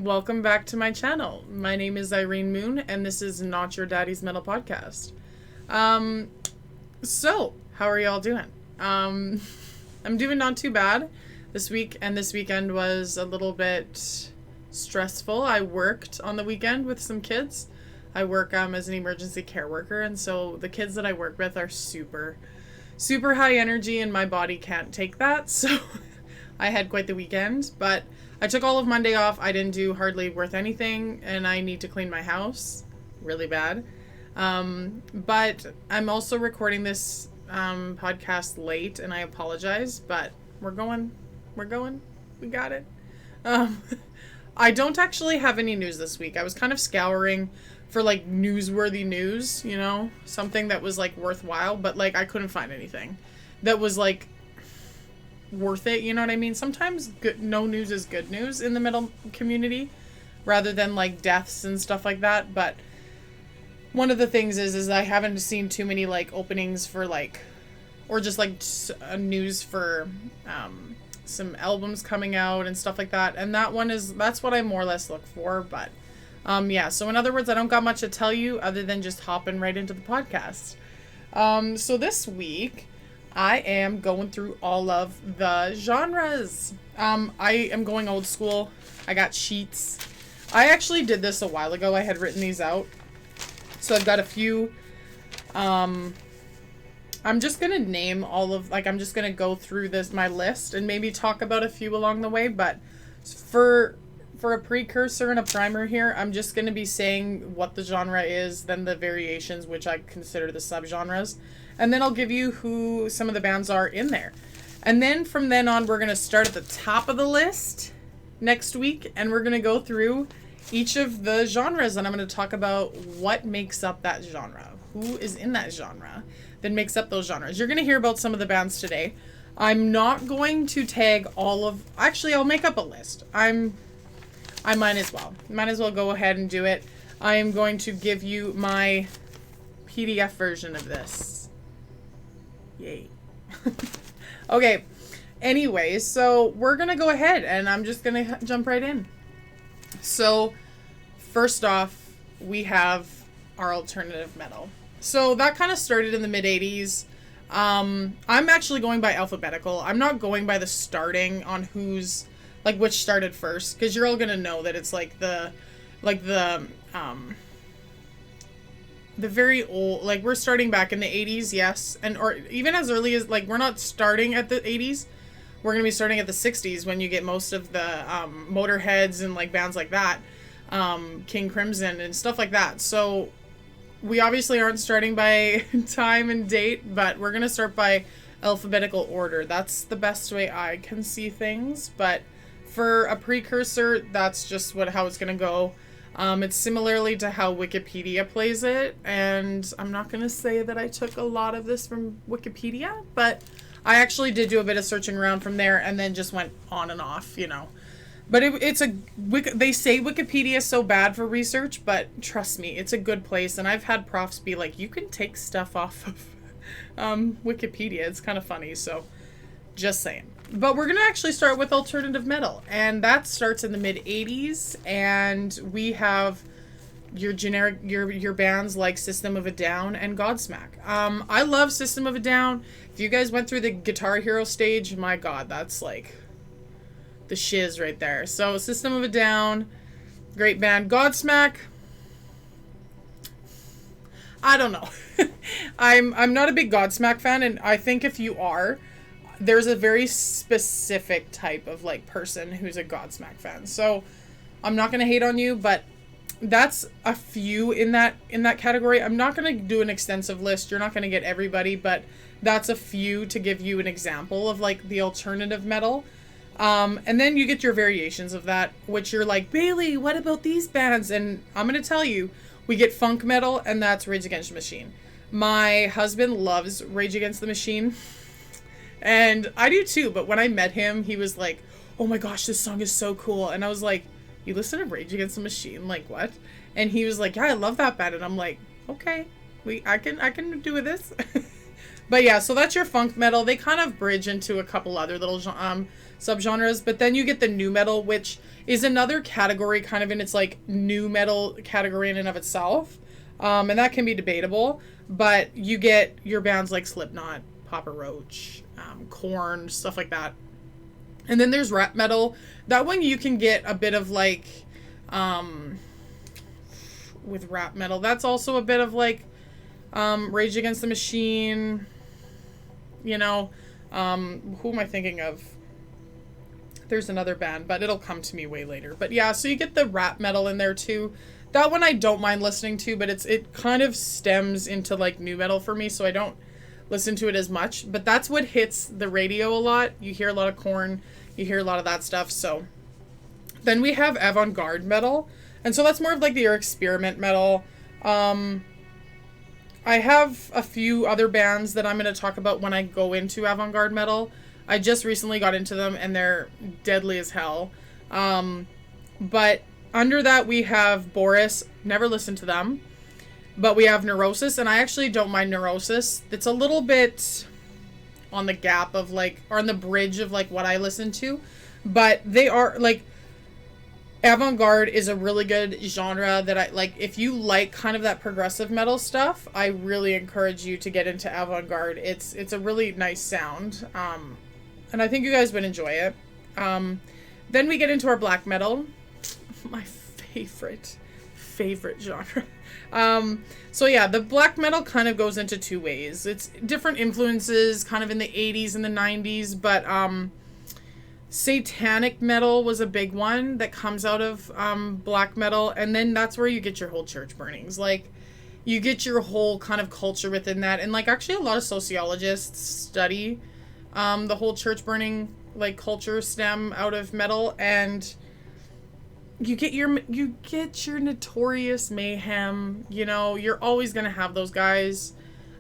welcome back to my channel. My name is Irene Moon, and this is Not Your Daddy's Metal Podcast. So, how are y'all doing? I'm doing not too bad. This week and this weekend was a little bit stressful. I worked on the weekend with some kids. I work as an emergency care worker, and so the kids that I work with are super high energy, and my body can't take that, so I had quite the weekend, but I took all of Monday off. I didn't do hardly worth anything, and I need to clean my house really bad. But I'm also recording this podcast late, and I apologize, but we're going, we got it. I don't actually have any news this week. I was kind of scouring for like newsworthy news, you know, something that was like worthwhile, but like I couldn't find anything that was like worth it, you know what I mean? Sometimes no news is good news in the metal community rather than like deaths and stuff like that. But one of the things is I haven't seen too many like openings for like, or just like news for some albums coming out and stuff like that, and that's what I more or less look for. But yeah, so in other words, I don't got much to tell you other than just hopping right into the podcast. So this week I am going through all of the genres. I am going old school. I got sheets. I actually did this a while ago. I had written these out. So I've got a few. I'm just going to name all of, like, I'm just going to go through my list and maybe talk about a few along the way. But for a precursor and a primer here, I'm just going to be saying what the genre is, then the variations, which I consider the subgenres. And then I'll give you who some of the bands are in there. And then from then on, we're going to start at the top of the list next week. And we're going to go through each of the genres. And I'm going to talk about what makes up that genre. Who is in that genre that makes up those genres. You're going to hear about some of the bands today. I'm not going to tag all of... Actually, I'll make up a list. I might as well. Might as well go ahead and do it. I am going to give you my PDF version of this. Yay. Okay. Anyway, so we're going to go ahead and I'm just going to jump right in. So first off, we have our alternative metal. So that kind of started in the mid-80s. I'm actually going by alphabetical. I'm not going by the starting on who's, like, which started first, because you're all going to know that it's like the very old, like, we're starting back in the 80s, yes, and or even as early as, like, we're not starting at the 80s, we're going to be starting at the 60s when you get most of the Motorheads and, like, bands like that, King Crimson and stuff like that. So we obviously aren't starting by time and date, but we're going to start by alphabetical order. That's the best way I can see things, but for a precursor, that's just how it's going to go. It's similarly to how Wikipedia plays it, and I'm not going to say that I took a lot of this from Wikipedia, but I actually did do a bit of searching around from there and then just went on and off, you know. But they say Wikipedia is so bad for research, but trust me, it's a good place, and I've had profs be like, you can take stuff off of Wikipedia. It's kind of funny, so just saying. But we're going to actually start with alternative metal, and that starts in the mid-80s, and we have your generic, your bands like System of a Down and Godsmack. I love System of a Down. If you guys went through the Guitar Hero stage, my God, that's like the shiz right there. So System of a Down, great band. Godsmack, I don't know. I'm not a big Godsmack fan, and I think if you are, there's a very specific type of like person who's a Godsmack fan. So I'm not going to hate on you, but that's a few in that category. I'm not going to do an extensive list. You're not going to get everybody, but that's a few to give you an example of like the alternative metal. And then you get your variations of that, which you're like, Bailey, what about these bands? And I'm going to tell you, we get funk metal, and that's Rage Against the Machine. My husband loves Rage Against the Machine. And I do too, but when I met him, he was like, oh my gosh, this song is so cool. And I was like, you listen to Rage Against the Machine? Like, what? And he was like, yeah, I love that band. And I'm like, okay, I can do with this. But yeah, so that's your funk metal. They kind of bridge into a couple other little subgenres, but then you get the nu metal, which is another category kind of in its like nu metal category in and of itself. And that can be debatable, but you get your bands like Slipknot, Papa Roach, Korn, stuff like that. And then there's rap metal. That one you can get a bit of like, with rap metal. That's also a bit of like, Rage Against the Machine, you know, who am I thinking of? There's another band, but it'll come to me way later. But yeah, so you get the rap metal in there too. That one I don't mind listening to, but it kind of stems into like nu metal for me, so I don't listen to it as much. But that's what hits the radio a lot. You hear a lot of Korn, you hear a lot of that stuff. So then we have Avant-Garde Metal, and so that's more of like your experiment metal. I have a few other bands that I'm going to talk about when I go into Avant-Garde Metal. I just recently got into them, and they're deadly as hell. But under that, we have Boris. Never listened to them. But we have Neurosis, and I actually don't mind Neurosis. It's a little bit on the gap of, like, or on the bridge of, like, what I listen to. But they are, like, avant-garde is a really good genre that I, like, if you like kind of that progressive metal stuff, I really encourage you to get into avant-garde. It's a really nice sound. And I think you guys would enjoy it. Then we get into our black metal. My favorite genre. So yeah, the black metal kind of goes into two ways. It's different influences kind of in the 80s and the 90s, but satanic metal was a big one that comes out of black metal, and then that's where you get your whole church burnings. Like, you get your whole kind of culture within that, and like actually a lot of sociologists study the whole church burning like culture stem out of metal, and you get your Notorious Mayhem, you know, you're always gonna have those guys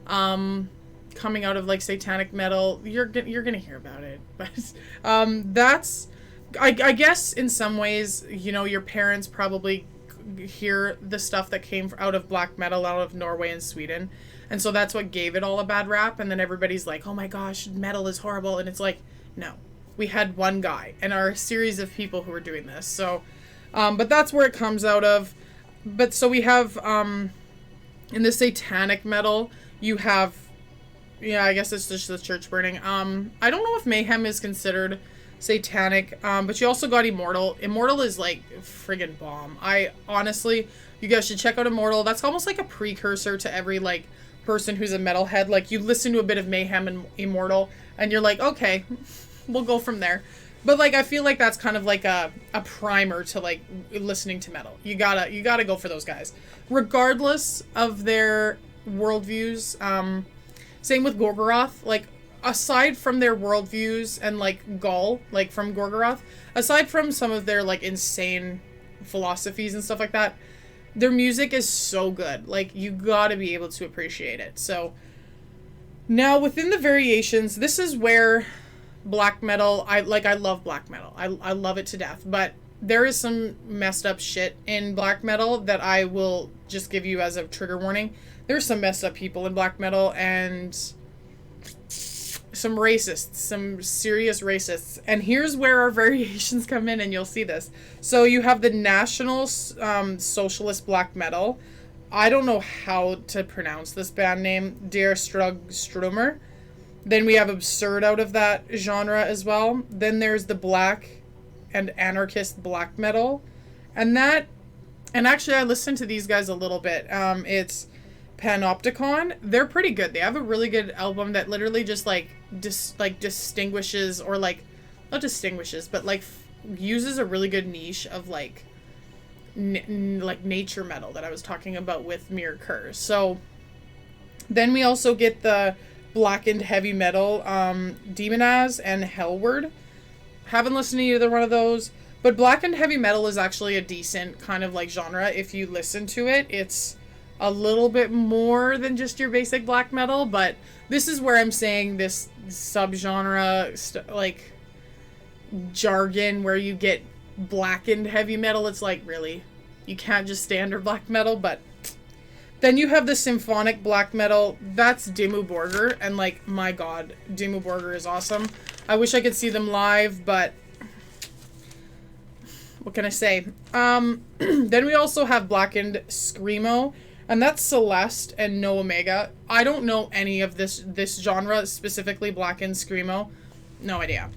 coming out of like satanic metal. You're gonna hear about it, but that's I guess in some ways, you know, your parents probably hear the stuff that came out of black metal out of Norway and Sweden, and so that's what gave it all a bad rap. And then everybody's like, oh my gosh, metal is horrible, and it's like, no, we had one guy and our series of people who were doing this. So but that's where it comes out of. But so we have in the satanic metal, you have, yeah, I guess it's just the church burning. I don't know if Mayhem is considered satanic, but you also got Immortal. Immortal is like friggin' bomb. I honestly, you guys should check out Immortal. That's almost like a precursor to every like person who's a metalhead. Like, you listen to a bit of Mayhem and Immortal, and you're like, okay, we'll go from there. But like, I feel like that's kind of like a primer to like listening to metal. You gotta go for those guys, regardless of their worldviews. Same with Gorgoroth. Like, aside from their worldviews and like Gaul, like from Gorgoroth, aside from some of their like insane philosophies and stuff like that, their music is so good. Like, you gotta be able to appreciate it. So now within the variations, this is where black metal, I love black metal. I love it to death, but there is some messed up shit in black metal that I will just give you as a trigger warning. There's some messed up people in black metal, and some racists, some serious racists. And here's where our variations come in, and you'll see this. So you have the National Socialist black metal. I don't know how to pronounce this band name. Der Strugströmer. Then we have Absurd out of that genre as well. Then there's the Black and Anarchist black metal. And actually I listened to these guys a little bit. It's Panopticon. They're pretty good. They have a really good album that literally just like distinguishes, or like, not distinguishes, but like uses a really good niche of like like nature metal that I was talking about with Mirror Curse. So then we also get the Blackened heavy metal, Demonaz and Hellward. Haven't listened to either one of those, but Blackened heavy metal is actually a decent kind of like genre. If you listen to it, it's a little bit more than just your basic black metal, but this is where I'm saying this subgenre like jargon where you get blackened heavy metal. It's like, really, you can't just standard black metal, but Then you have the symphonic black metal. That's Dimmu Borgir, and like, my god, Dimmu Borgir is awesome. I wish I could see them live, but what can I say? Then we also have Blackened Screamo, and that's Celeste and No Omega. I don't know any of this genre, specifically Blackened Screamo. No idea.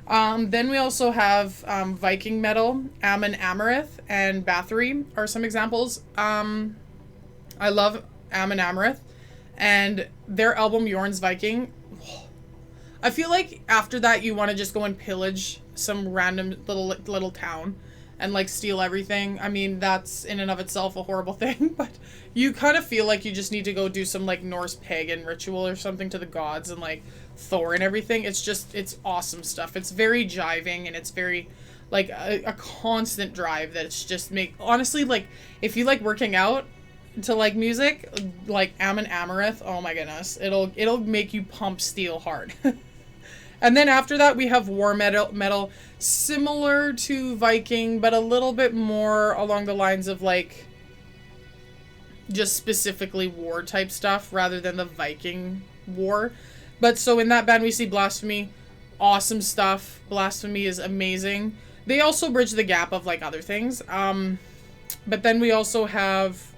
Then we also have Viking Metal, Ammon Amarith, and Bathory are some examples. I love Ammon Amarith, and their album Jorn's Viking. I feel like after that you want to just go and pillage some random little town and like steal everything. I mean, that's in and of itself a horrible thing, but you kind of feel like you just need to go do some like Norse pagan ritual or something to the gods and like Thor and everything. It's awesome stuff. It's very jiving, and it's very like a constant drive that's just honestly, like if you like working out to like music, like Ammon Amarith, oh my goodness, it'll make you pump steel hard. And then after that we have war metal, similar to Viking, but a little bit more along the lines of like just specifically war type stuff rather than the Viking war. But so in that band we see Blasphemy, awesome stuff. Blasphemy is amazing. They also bridge the gap of like other things. But then we also have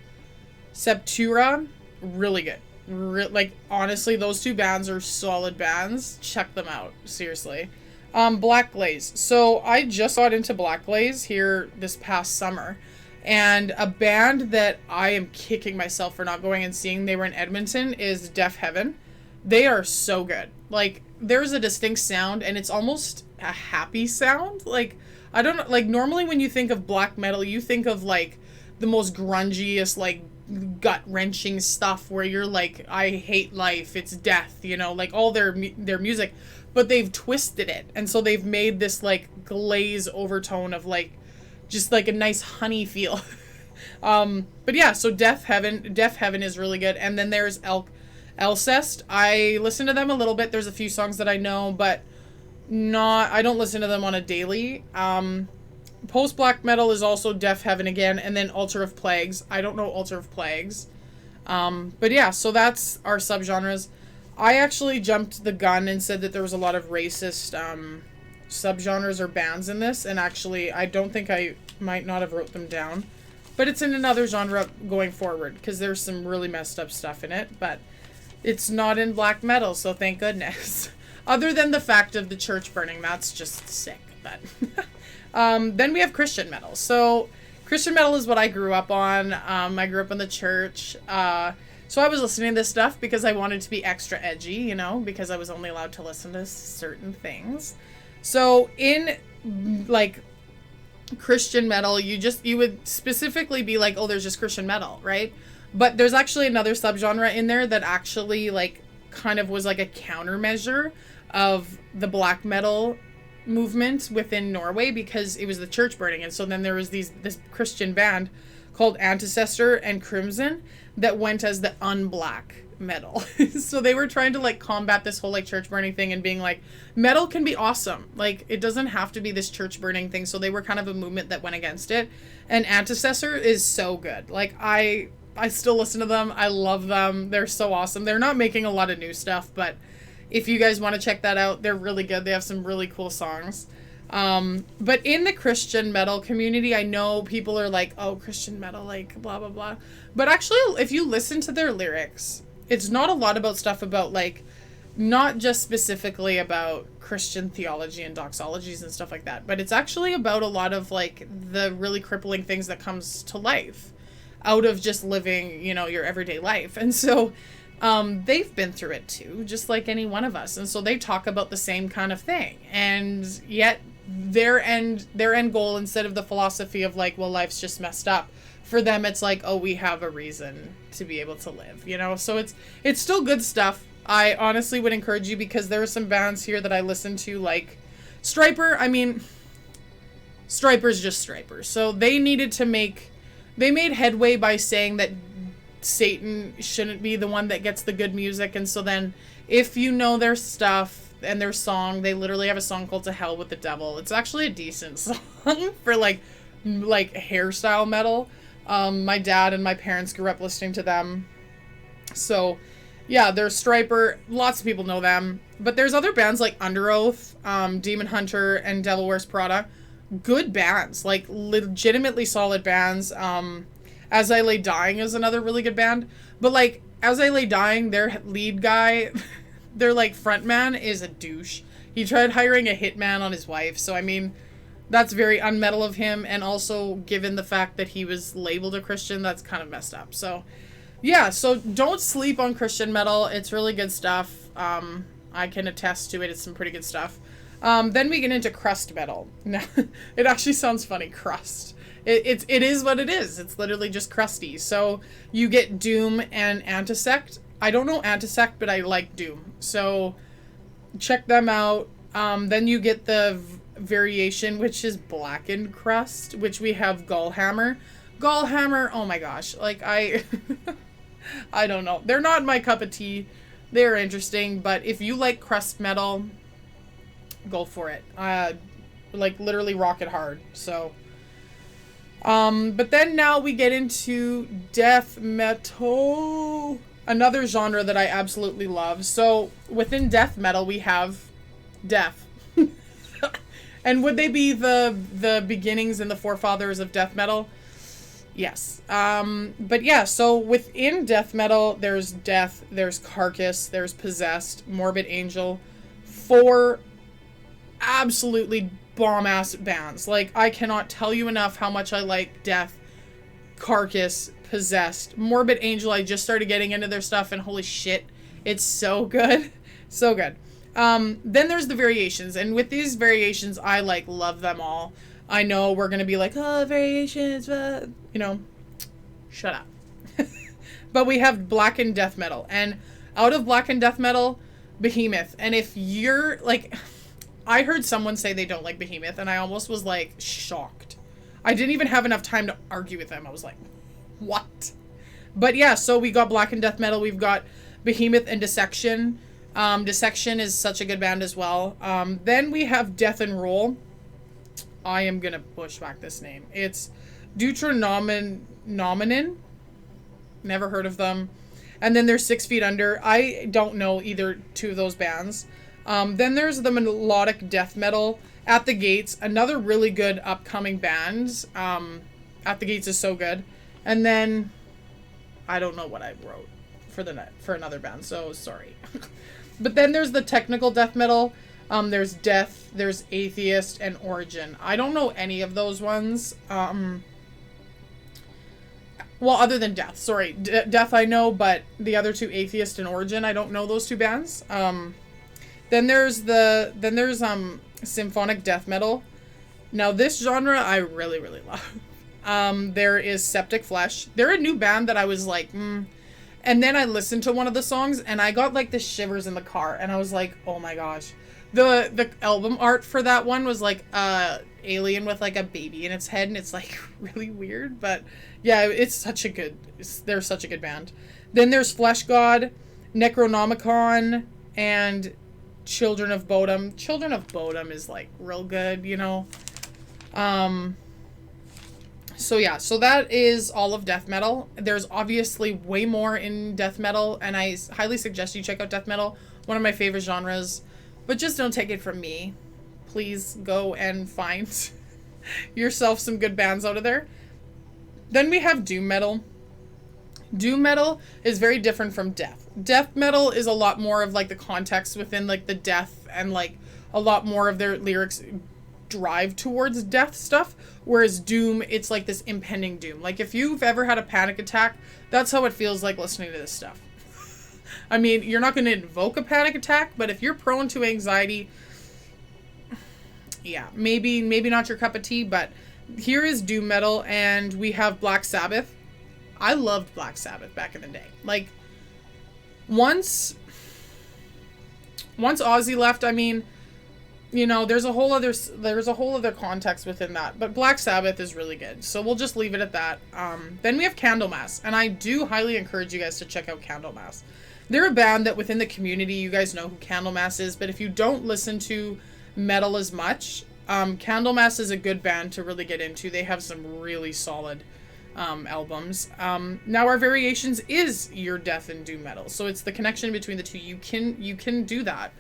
Septura, really good. Like, honestly, those two bands are solid bands. Check them out, seriously. Blackglaze. So I just got into Blackglaze here this past summer, and a band that I am kicking myself for not going and seeing, they were in Edmonton, is Deaf Heaven. They are so good. Like, there's a distinct sound, and it's almost a happy sound. Like, I don't know, like, normally when you think of black metal, you think of like the most grungiest, like gut-wrenching stuff where you're like, I hate life, it's death, you know, like all their music, but they've twisted it, and so they've made this like glaze overtone of like just like a nice honey feel. But yeah, so Deaf Heaven is really good. And then there's Alcest. I listen to them a little bit. There's a few songs that I know, but I don't listen to them on a daily. Post-black metal is also Deaf Heaven again, and then Altar of Plagues. I don't know Altar of Plagues. But yeah, so that's our subgenres. I actually jumped the gun and said that there was a lot of racist subgenres or bands in this, and actually I don't think I might not have wrote them down. But it's in another genre going forward, because there's some really messed up stuff in it, but it's not in black metal, so thank goodness. Other than the fact of the church burning, that's just sick, but... Then we have Christian metal. So Christian metal is what I grew up on. I grew up in the church. So I was listening to this stuff because I wanted to be extra edgy, you know, because I was only allowed to listen to certain things. So in like Christian metal, you would specifically be like, oh, there's just Christian metal, right? But there's actually another subgenre in there that actually like kind of was like a countermeasure of the black metal movement within Norway, because it was the church burning, and so then there was this Christian band called Ancestor and Crimson that went as the Unblack Metal. So they were trying to like combat this whole like church burning thing and being like, metal can be awesome, like it doesn't have to be this church burning thing. So they were kind of a movement that went against it, and Ancestor is so good. Like I still listen to them. I love them. They're so awesome. They're not making a lot of new stuff, but if you guys want to check that out, they're really good. They have some really cool songs. But in the Christian metal community, I know people are like, oh, Christian metal, like blah, blah, blah. But actually, if you listen to their lyrics, it's not a lot about stuff about like, not just specifically about Christian theology and doxologies and stuff like that, but it's actually about a lot of like the really crippling things that comes to life out of just living, you know, your everyday life. And so they've been through it too, just like any one of us. And so they talk about the same kind of thing. And yet their end goal, instead of the philosophy of like, well, life's just messed up, for them it's like, oh, we have a reason to be able to live, you know? So it's still good stuff. I honestly would encourage you, because there are some bands here that I listen to, like Striper. I mean, Striper's just Striper. So they made headway by saying that Satan shouldn't be the one that gets the good music. And so then if you know their stuff and their song, they literally have a song called To Hell with the Devil. It's actually a decent song for like hairstyle metal. My dad and my parents grew up listening to them. So, yeah, there's Striper. Lots of people know them. But there's other bands like Underoath, Demon Hunter, and Devil Wears Prada. Good bands. Like, legitimately solid bands. As I Lay Dying is another really good band. But, like, As I Lay Dying, their lead guy, their, like, frontman is a douche. He tried hiring a hitman on his wife. So, I mean, that's very unmetal of him. And also, given the fact that he was labeled a Christian, that's kind of messed up. So, yeah, so don't sleep on Christian metal. It's really good stuff. I can attest to it. It's some pretty good stuff. Then we get into crust metal. Now, it actually sounds funny, crust. It is what it is. It's literally just crusty. So you get Doom and Antisect. I don't know Antisect, but I like Doom. So check them out. Then you get the variation, which is Blackened crust, which we have Gallhammer. Gallhammer, oh my gosh. Like, I don't know. They're not my cup of tea. They're interesting, but if you like crust metal, go for it. Like, literally rock it hard. So, but then now we get into death metal, another genre that I absolutely love. So, within death metal, we have death. And would they be the beginnings and the forefathers of death metal? Yes. But yeah, so within death metal, there's Death, there's Carcass, there's Possessed, Morbid Angel. 4 absolutely bomb-ass bands. Like, I cannot tell you enough how much I like Death, Carcass, Possessed. Morbid Angel, I just started getting into their stuff, and holy shit, it's so good. So good. Then there's the variations, and with these variations, I, like, love them all. I know we're going to be like, oh, variations, you know, shut up. But we have Blackened Death Metal. And out of Blackened Death Metal, Behemoth. And if you're, like, I heard someone say they don't like Behemoth, and I almost was, like, shocked. I didn't even have enough time to argue with them. I was like, what? But yeah, so we got Blackened Death Metal. We've got Behemoth and Dissection. Dissection is such a good band as well. Then we have Death and Roll. I am going to bushwhack this name. It's Deuteronominin. Never heard of them. And then there's 6 Feet Under. I don't know either two of those bands. Then there's the Melodic Death Metal. At the Gates, another really good upcoming band. At the Gates is so good. And then, I don't know what I wrote for another band, so sorry. But then there's the technical death metal. There's Death, there's Atheist, and Origin. I don't know any of those ones. Well, other than Death. Sorry. Death I know, but the other two, Atheist and Origin, I don't know those two bands. Then there's Symphonic Death Metal. Now, this genre I really, really love. There is Septic Flesh. They're a new band that I was like, And then I listened to one of the songs, and I got, like, the shivers in the car, and I was like, oh my gosh. The album art for that one was like alien with like a baby in its head, and it's like really weird, but yeah, they're such a good band. Then there's Flesh God, Necronomicon, and Children of Bodom. Children of Bodom is like real good, you know. So yeah, so that is all of death metal. There's obviously way more in death metal, and I highly suggest you check out death metal. One of my favorite genres. But just don't take it from me. Please go and find yourself some good bands out of there. Then we have doom metal. Doom metal is very different from death. Death metal is a lot more of like the context within like the death, and like a lot more of their lyrics drive towards death stuff. Whereas doom, it's like this impending doom. Like if you've ever had a panic attack, that's how it feels like listening to this stuff. I mean, you're not going to invoke a panic attack, but if you're prone to anxiety, yeah, maybe not your cup of tea, but here is doom metal, and we have Black Sabbath. I loved Black Sabbath back in the day. Like, once Ozzy left, I mean, you know, there's a whole other context within that, but Black Sabbath is really good, so we'll just leave it at that. Then we have Candlemass, and I do highly encourage you guys to check out Candlemass. They're a band that within the community, you guys know who Candlemass is, but if you don't listen to metal as much, Candlemass is a good band to really get into. They have some really solid albums. Now our variations is your death and doom metal. So it's the connection between the two. You can do that.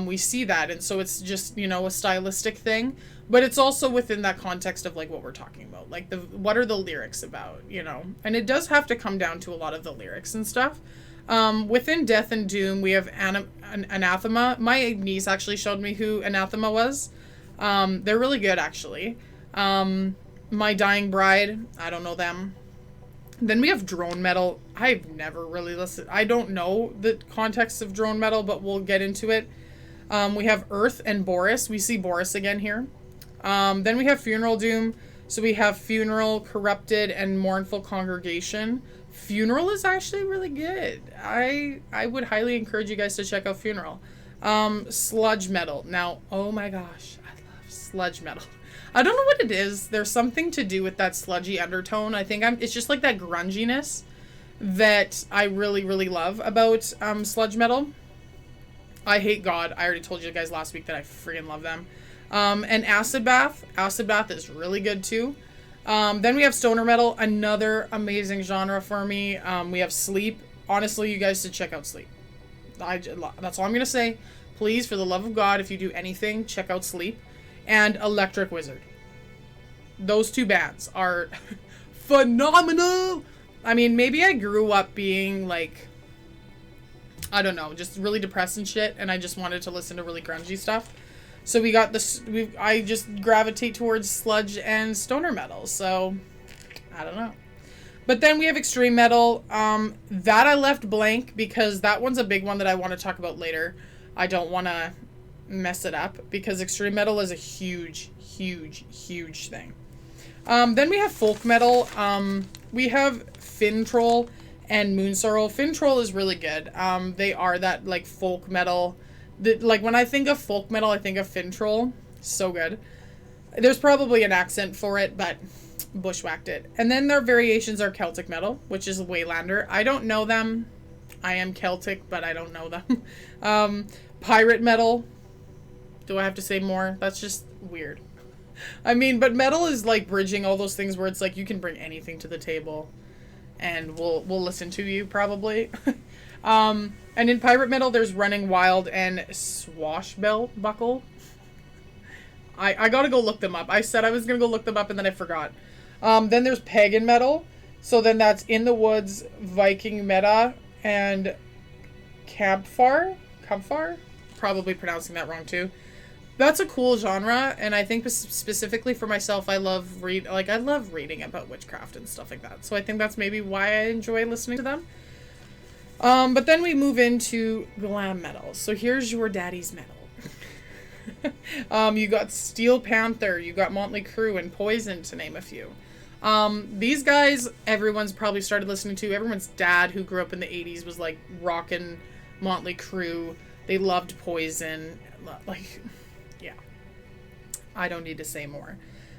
We see that, and so it's just, you know, a stylistic thing, but it's also within that context of like what we're talking about, like what are the lyrics about, you know, and it does have to come down to a lot of the lyrics and stuff. Within death and doom, we have Anathema. My niece actually showed me who Anathema was. They're really good, actually. My Dying Bride, I don't know them. Then we have drone metal. I've never really listened. I don't know the context of drone metal, but we'll get into it. We have Earth and Boris. We see Boris again here. Then we have Funeral Doom. So we have Funeral, Corrupted, and Mournful Congregation. Funeral is actually really good. I would highly encourage you guys to check out Funeral. Sludge metal. Now, oh my gosh, I love sludge metal. I don't know what it is. There's something to do with that sludgy undertone. I think it's just like that grunginess that I really, really love about sludge metal. I hate God. I already told you guys last week that I freaking love them. And Acid Bath. Acid Bath is really good too. Then we have stoner metal, another amazing genre for me. We have Sleep. Honestly, you guys should check out Sleep. That's all I'm going to say. Please, for the love of God, if you do anything, check out Sleep. And Electric Wizard. Those two bands are phenomenal. I mean, maybe I grew up being like, I don't know, just really depressed and shit, and I just wanted to listen to really grungy stuff. So we got this, I just gravitate towards sludge and stoner metal, so I don't know. But then we have extreme metal. That I left blank because that one's a big one that I want to talk about later. I don't want to mess it up because extreme metal is a huge thing. Then we have folk metal. We have Fintroll and Moonsorrow. Fintroll is really good. They are that like folk metal. Like when I think of folk metal, I think of Fintroll. So good. There's probably an accent for it, but bushwhacked it. And then their variations are Celtic metal, which is Waylander. I don't know them. I am Celtic, but I don't know them. Pirate metal. Do I have to say more? That's just weird. I mean, but metal is like bridging all those things where it's like you can bring anything to the table and we'll listen to you probably. And in pirate metal there's Running Wild and Swashbuckle. I gotta go look them up. I said I was gonna go look them up and then I forgot. Then there's Pagan metal. So then that's In the Woods, Viking Meta, and Campfar? Probably pronouncing that wrong too. That's a cool genre, and I think specifically for myself, I love reading about witchcraft and stuff like that. So I think that's maybe why I enjoy listening to them. But then we move into glam metal. So here's your daddy's metal. You got Steel Panther, you got Motley Crue, and Poison, to name a few. These guys, everyone's probably started listening to. Everyone's dad who grew up in the 80s was like rocking Motley Crue. They loved Poison. Like, yeah. I don't need to say more.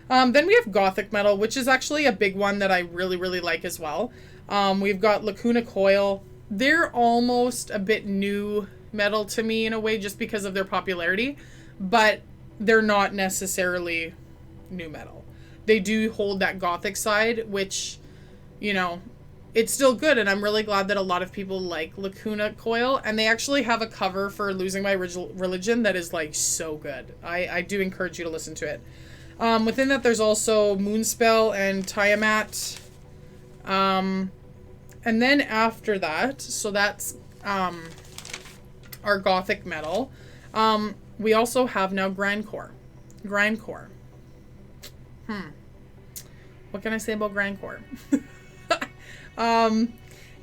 Then we have Gothic Metal, which is actually a big one that I really, really like as well. We've got Lacuna Coil. They're almost a bit new metal to me in a way just because of their popularity, but they're not necessarily new metal. They do hold that Gothic side, which, you know, it's still good, and I'm really glad that a lot of people like Lacuna Coil, and they actually have a cover for Losing My Religion that is, like, so good. I do encourage you to listen to it. Within that, there's also Moonspell and Tiamat. And then after that, so that's our Gothic Metal. We also have now Grindcore. What can I say about Grindcore?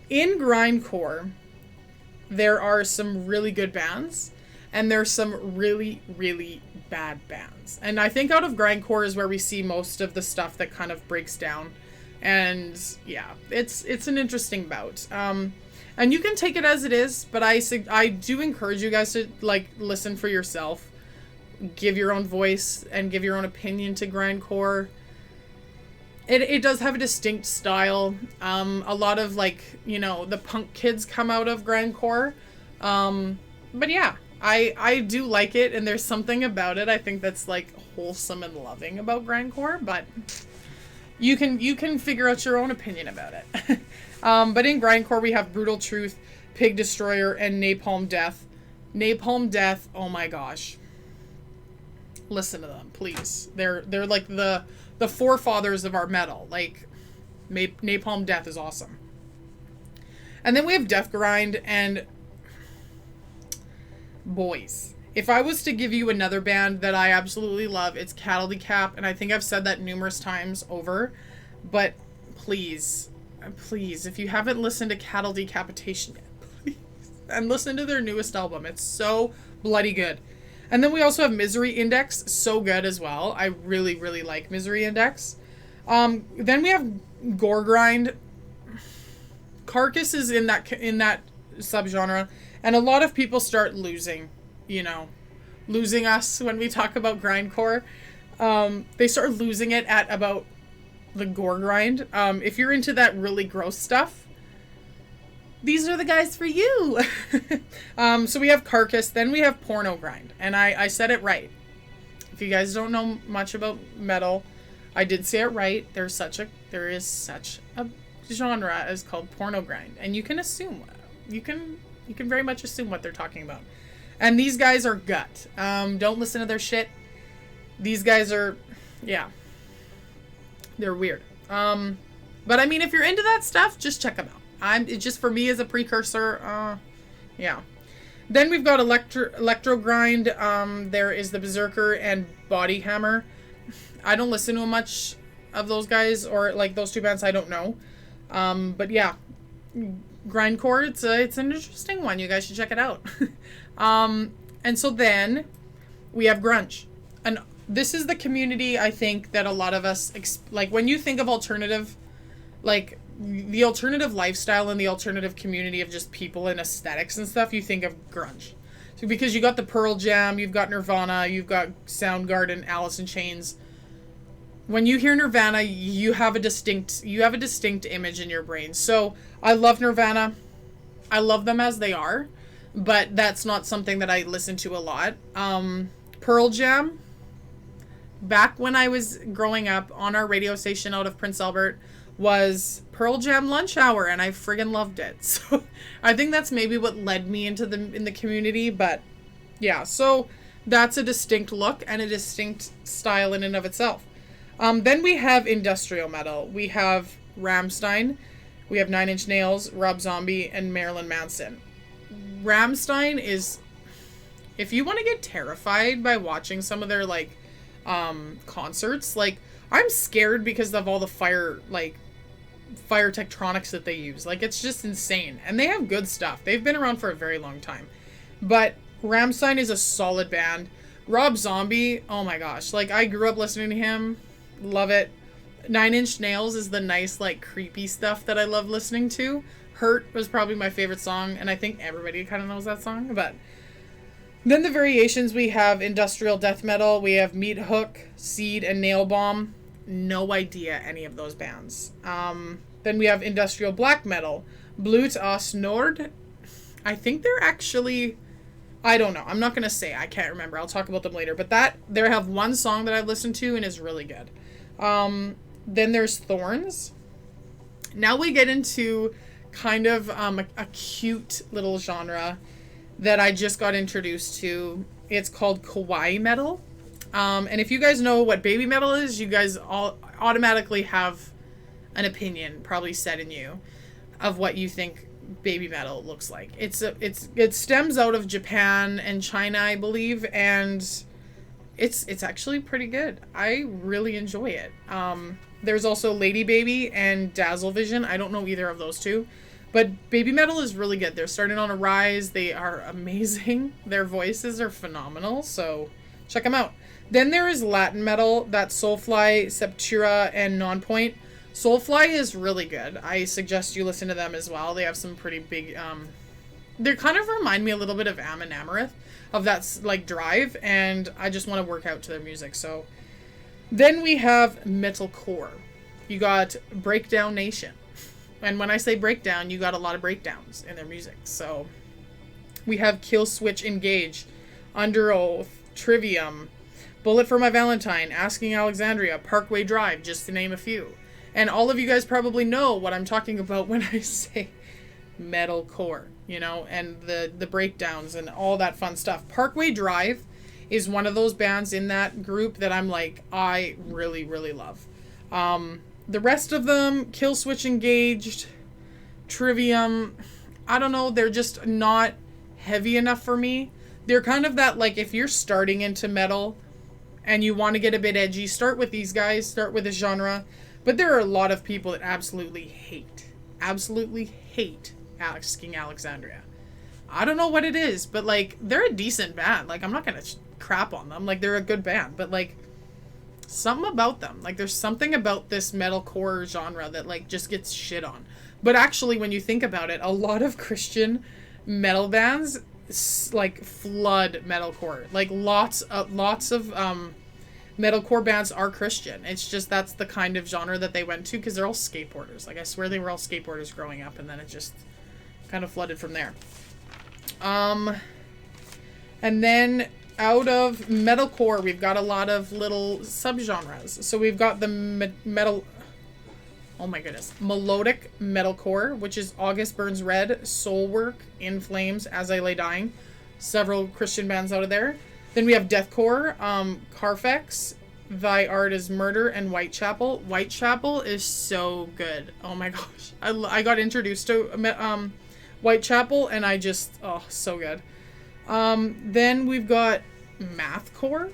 In Grindcore, there are some really good bands, and there's some really, really bad bands. And I think out of Grindcore is where we see most of the stuff that kind of breaks down. And yeah, it's an interesting bout. And you can take it as it is, but I do encourage you guys to like listen for yourself, give your own voice, and give your own opinion to Grindcore. It does have a distinct style. A lot of, like, you know, the punk kids come out of Grindcore. But yeah, I do like it, and there's something about it I think that's, like, wholesome and loving about Grindcore, but you can figure out your own opinion about it. But in Grindcore, we have Brutal Truth, Pig Destroyer, and Napalm Death. Napalm Death, oh my gosh. Listen to them, please. They're like the forefathers of our metal. Like, Napalm Death is awesome. And then we have Deathgrind, and boys, if I was to give you another band that I absolutely love, it's Cattle Decap, and I think I've said that numerous times over, but please, if you haven't listened to Cattle Decapitation yet, please, and listen to their newest album. It's so bloody good. And then we also have Misery Index, so good as well. I really, really like Misery Index. Then we have Goregrind. Carcass is in that subgenre, and a lot of people start losing us when we talk about grindcore. They start losing it at about the Goregrind. If you're into that really gross stuff, these are the guys for you. So we have Carcass, then we have Pornogrind, and I said it right. If you guys don't know much about metal, I did say it right. There is such a genre as called Pornogrind, and you can very much assume what they're talking about. And these guys are gut. Don't listen to their shit. These guys are, yeah, they're weird. But I mean, if you're into that stuff, just check them out. It's just for me as a precursor. Yeah. Then we've got Electrogrind. There is the Berserker and Body Hammer. I don't listen to much of those guys, or like those two bands. I don't know. But yeah, Grindcore, it's an interesting one. You guys should check it out. And so then we have grunge, and this is the community I think that a lot of us like when you think of alternative, like the alternative lifestyle and the alternative community of just people and aesthetics and stuff, you think of grunge. So because you got the Pearl Jam, you've got Nirvana, you've got Soundgarden, Alice in Chains. When you hear Nirvana, you have a distinct image in your brain. So I love Nirvana. I love them as they are, but that's not something that I listen to a lot. Pearl Jam, back when I was growing up on our radio station out of Prince Albert, was Pearl Jam Lunch Hour, and I friggin' loved it. So I think that's maybe what led me in the community, but yeah, so that's a distinct look and a distinct style in and of itself. Then we have industrial metal. We have Rammstein, we have Nine Inch Nails, Rob Zombie, and Marilyn Manson. Rammstein is, if you want to get terrified by watching some of their like concerts, like I'm scared because of all the fire tectronics that they use. Like it's just insane, and they have good stuff. They've been around for a very long time, but Rammstein is a solid band. Rob Zombie, oh my gosh, like I grew up listening to him. Love it. Nine Inch Nails is the nice, like, creepy stuff that I love listening to. Hurt was probably my favorite song, and I think everybody kind of knows that song. But then the variations, we have industrial death metal, we have Meat Hook, Seed, and Nail Bomb. No idea any of those bands. Then we have industrial black metal, Blut aus Nord. I think they're actually, I don't know. I'm not going to say. I can't remember. I'll talk about them later. But they have one song that I've listened to and is really good. Then there's Thorns. Now we get into kind of a cute little genre that I just got introduced to. It's called Kawaii Metal. And if you guys know what baby metal is, you guys all automatically have an opinion probably set in you of what you think baby metal looks like. It stems out of Japan and China, I believe, and it's actually pretty good. I really enjoy it. There's also Lady Baby and Dazzle Vision. I don't know either of those two, but baby metal is really good. They're starting on a rise. They are amazing. Their voices are phenomenal, so check them out. Then there is Latin metal. That's Soulfly, Septura, and Nonpoint. Soulfly is really good. I suggest you listen to them as well. They have some pretty big, they kind of remind me a little bit of Amon Amarth, of that like drive, and I just want to work out to their music. So then we have Metalcore. You got Breakdown Nation. And when I say breakdown, you got a lot of breakdowns in their music. So we have Killswitch Engage, Under Oath, Trivium, Bullet for My Valentine, Asking Alexandria, Parkway Drive, just to name a few. And all of you guys probably know what I'm talking about when I say metalcore, you know, and the breakdowns and all that fun stuff. Parkway Drive is one of those bands in that group that I'm like, I really, really love. The rest of them, Killswitch Engaged, Trivium, I don't know, they're just not heavy enough for me. They're kind of that, like, if you're starting into metal and you want to get a bit edgy, start with these guys, start with this genre. But there are a lot of people that absolutely hate King Alexandria. I don't know what it is, but, like, they're a decent band. Like, I'm not going to crap on them. Like, they're a good band, but, like, something about them. Like, there's something about this metalcore genre that, like, just gets shit on. But actually, when you think about it, a lot of Christian metal bands, like, flood metalcore. Like, lots of metalcore bands are Christian. It's just that's the kind of genre that they went to because they're all skateboarders. Like, I swear they were all skateboarders growing up, and then it just kind of flooded from there. And then out of metalcore, we've got a lot of little subgenres. So we've got the melodic metalcore, which is August Burns Red, Soulwork, In Flames, As I Lay Dying. Several Christian bands out of there. Then we have deathcore, Carfax, Thy Art Is Murder, and Whitechapel. Whitechapel is so good. Oh my gosh. I got introduced to Whitechapel, and I just, oh, so good. Then we've got Mathcore.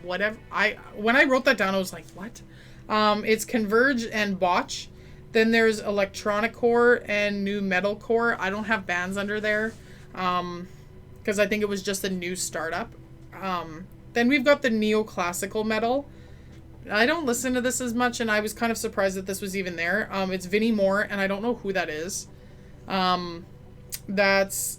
Whatever. When I wrote that down, I was like, what? It's Converge and Botch. Then there's Electronicore and New Metalcore. I don't have bands under there. Because I think it was just a new startup. Then we've got the neoclassical metal. I don't listen to this as much, and I was kind of surprised that this was even there. It's Vinnie Moore, and I don't know who that is. That's...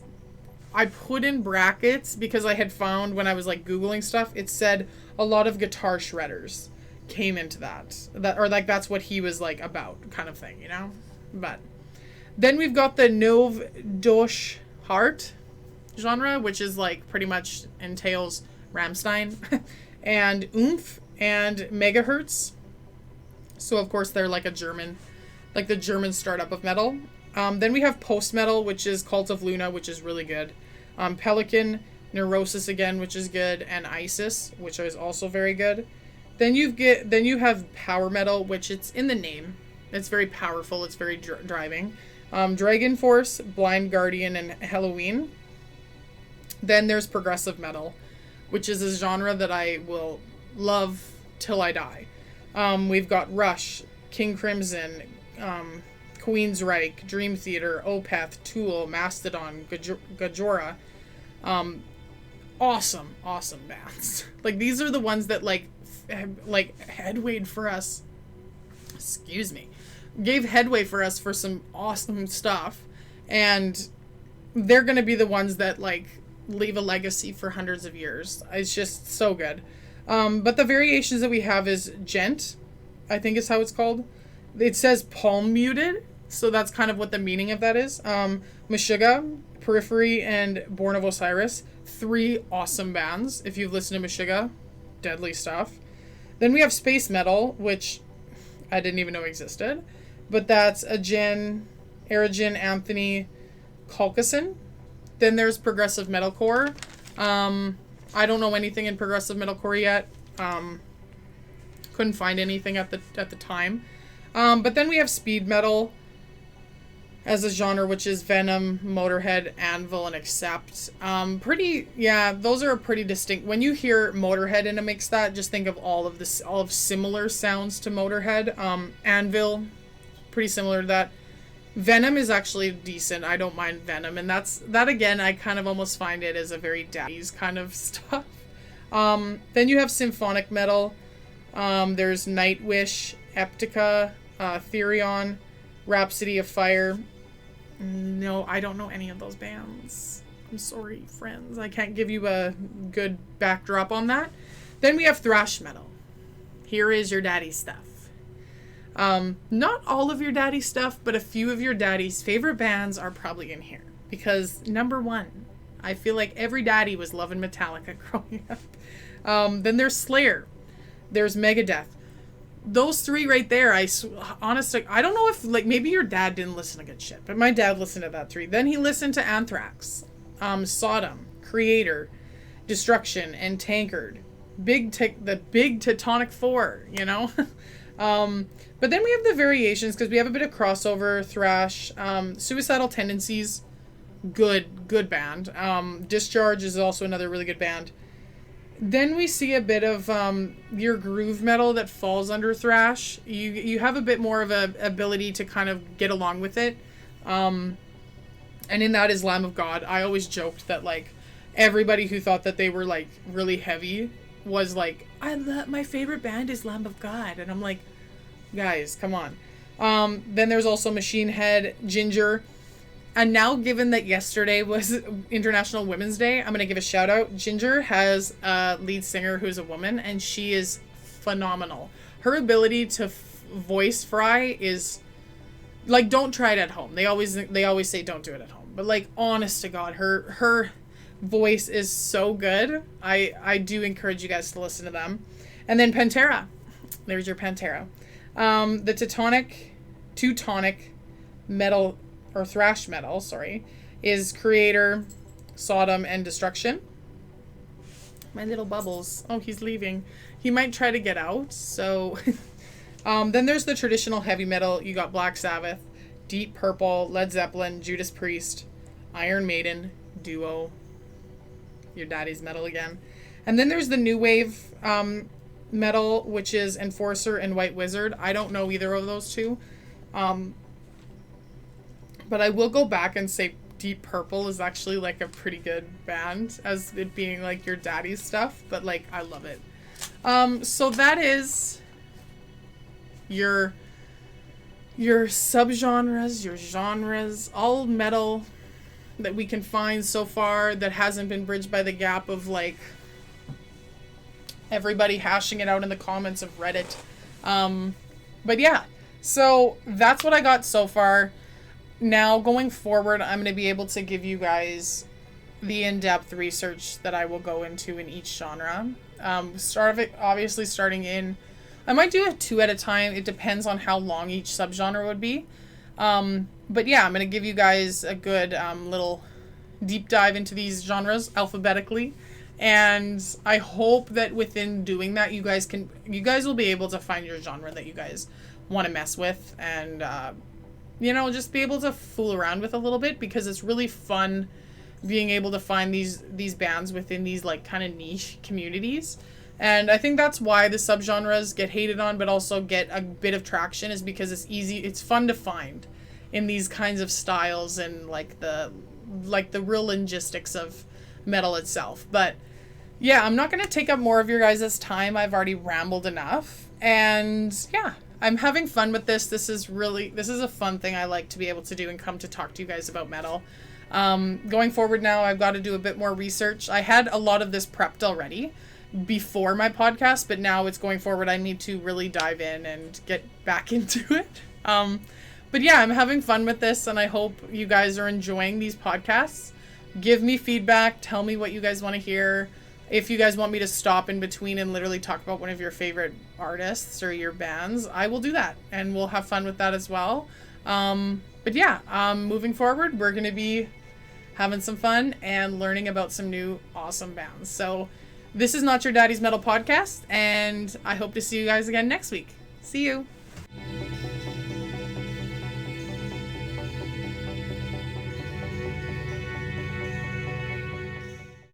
I put in brackets because I had found when I was, like, Googling stuff, it said a lot of guitar shredders came into that. Or, like, that's what he was, like, about, kind of thing, you know? But then we've got the Nov Dosh Hart genre, which is, like, pretty much entails Rammstein and Oomph and Megahertz. So of course they're like a German, like the German startup of metal. Then we have post metal, which is Cult of Luna, which is really good. Pelican, Neurosis again, which is good, and Isis, which is also very good. Then you have power metal, which it's in the name. It's very powerful. It's very driving. Dragon Force, Blind Guardian, and Halloween. Then there's progressive metal, which is a genre that I will love till I die. We've got Rush, King Crimson, Queensryche, Dream Theater, Opeth, Tool, Mastodon, Gajora. Awesome bands. Like, these are the ones that, like headwayed for us. Excuse me. Gave headway for us for some awesome stuff. And they're going to be the ones that, like, leave a legacy for hundreds of years. It's just so good. But the variations that we have is Gent, I think is how it's called. It says palm muted, so that's kind of what the meaning of that is. Meshuggah, Periphery, and Born of Osiris. 3 awesome bands. If you've listened to Meshuggah, deadly stuff. Then we have space metal, which I didn't even know existed. But that's Agen, Erigen, Anthony, Kalkason. Then there's progressive metalcore. I don't know anything in progressive metalcore yet. Couldn't find anything at the time. But then we have speed metal as a genre, which is Venom, Motorhead, Anvil, and Accept. Those are pretty distinct. When you hear Motorhead in a mix, that just think of all of similar sounds to Motorhead. Anvil, pretty similar to that. Venom is actually decent. I don't mind Venom, and that again, I kind of almost find it as a very daddy's kind of stuff. Then you have symphonic metal. There's Nightwish, Eptica, Therion, Rhapsody of Fire. No, I don't know any of those bands. I'm sorry, friends. I can't give you a good backdrop on that. Then we have thrash metal. Here is your daddy stuff. Not all of your daddy stuff, but a few of your daddy's favorite bands are probably in here. Because, number one, I feel like every daddy was loving Metallica growing up. Then there's Slayer. There's Megadeth. those three right there, honestly, I don't know if, like, maybe your dad didn't listen to good shit, but my dad listened to that three. Then he listened to Anthrax, Sodom, Creator, Destruction, and Tankard. The big Teutonic Four, you know? But then we have the variations, because we have a bit of crossover, thrash, Suicidal Tendencies, good band. Discharge is also another really good band. Then we see a bit of your groove metal that falls under thrash. You have a bit more of a ability to kind of get along with it. And in that is Lamb of God. I always joked that, like, everybody who thought that they were, like, really heavy was like, my favorite band is Lamb of God. And I'm like, guys, come on. Then there's also Machine Head, Ginger. And now, given that yesterday was International Women's Day, I'm going to give a shout out. Ginger has a lead singer who's a woman, and she is phenomenal. Her ability to voice fry is, like, don't try it at home. They always say don't do it at home. But, like, honest to God, her voice is so good. I do encourage you guys to listen to them. And then Pantera. There's your Pantera. The Teutonic metal, or thrash metal, sorry, is Creator, Sodom, and Destruction. My little Bubbles. Oh, he's leaving. He might try to get out, so... then there's the traditional heavy metal. You got Black Sabbath, Deep Purple, Led Zeppelin, Judas Priest, Iron Maiden, Duo, your daddy's metal again. And then there's the new wave metal, which is Enforcer and White Wizard. I don't know either of those two. But I will go back and say Deep Purple is actually, like, a pretty good band, as it being, like, your daddy's stuff. But, like, I love it. So that is your subgenres, your genres, all metal that we can find so far that hasn't been bridged by the gap of, like, everybody hashing it out in the comments of Reddit. But yeah, so that's what I got so far. Now, going forward, I'm going to be able to give you guys the in-depth research that I will go into in each genre. Obviously starting in... I might do it 2 at a time. It depends on how long each subgenre would be. But yeah, I'm going to give you guys a good little deep dive into these genres alphabetically. And I hope that within doing that, you guys will be able to find your genre that you guys want to mess with, and just be able to fool around with a little bit, because it's really fun being able to find these bands within these, like, kind of niche communities. And I think that's why the subgenres get hated on, but also get a bit of traction, is because it's fun to find in these kinds of styles, and like the real logistics of metal itself. But yeah, I'm not going to take up more of your guys' time. I've already rambled enough. And yeah, I'm having fun with this. This is a fun thing I like to be able to do and come to talk to you guys about metal. Going forward now, I've got to do a bit more research. I had a lot of this prepped already before my podcast, but now it's going forward. I need to really dive in and get back into it. But yeah, I'm having fun with this, and I hope you guys are enjoying these podcasts. Give me feedback. Tell me what you guys want to hear. If you guys want me to stop in between and literally talk about one of your favorite artists or your bands, I will do that, and we'll have fun with that as well. But yeah, moving forward, we're going to be having some fun and learning about some new awesome bands. So this is Not Your Daddy's Metal Podcast, and I hope to see you guys again next week. See you.